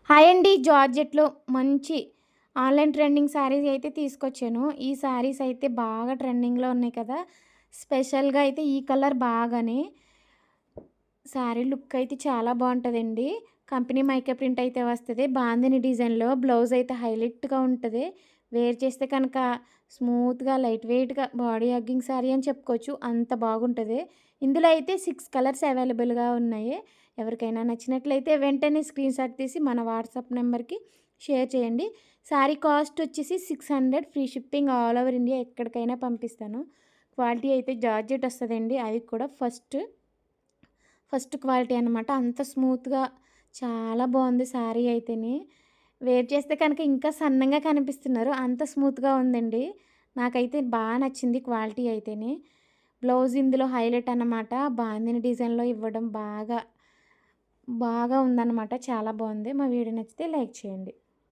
Hi అండి. జార్జెట్‌లో మంచి online trending saris అయితే తీసుకొచ్చాను. ఈ శారీస్ అయితే బాగా ట్రెండింగ్‌లో ఉన్నాయి కదా! స్పెషల్‌గా అయితే ఈ కలర్ బాగానే. శారీ లుక్ అయితే చాలా బావుంటదండి. కంపెనీ మైకా ప్రింట్ అయితే వస్తది. బాందిని డిజైన్‌లో బ్లౌజ్ అయితే హైలైట్‌గా ఉంటది. వేర్ చేస్తే కనుక స్మూత్‌గా, లైట్ వెయిట్‌గా బాడీ హగ్గింగ్ శారీ అని చెప్పుకోవచ్చు. అంత బాగుంటది. ఇందులో అయితే 6 కలర్స్ అవైలబుల్‌గా ఉన్నాయి. ఎవరికైనా నచ్చినట్లయితే వెంటనే స్క్రీన్‌షాట్ తీసి మన వాట్సాప్ నంబర్‌కి షేర్ చేయండి. శారీ కాస్ట్ వచ్చేసి 600 free shipping all over India ఎక్కడికైనా పంపిస్తాను. క్వాలిటీ అయితే జార్జెట్ వస్తదండి. అది కూడా ఫస్ట్ క్వాలిటీ అనమాట. అంత స్మూత్‌గా చాలా బావుంది శారీ అయితేని. వేర్ చేస్తే కనుక ఇంకా సన్నంగా కనిపిస్తున్నారు. అంత స్మూత్‌గా ఉందండి. నాకైతే నచ్చింది క్వాలిటీ అయితేని. బ్లౌజ్ ఇందులో హైలైట్ అనమాట. బాందిని డిజైన్‌లో ఇవ్వడం బాగా ఉందనమాట. చాలా బావుంది. మా వీడియో నచ్చితే లైక్ చేయండి.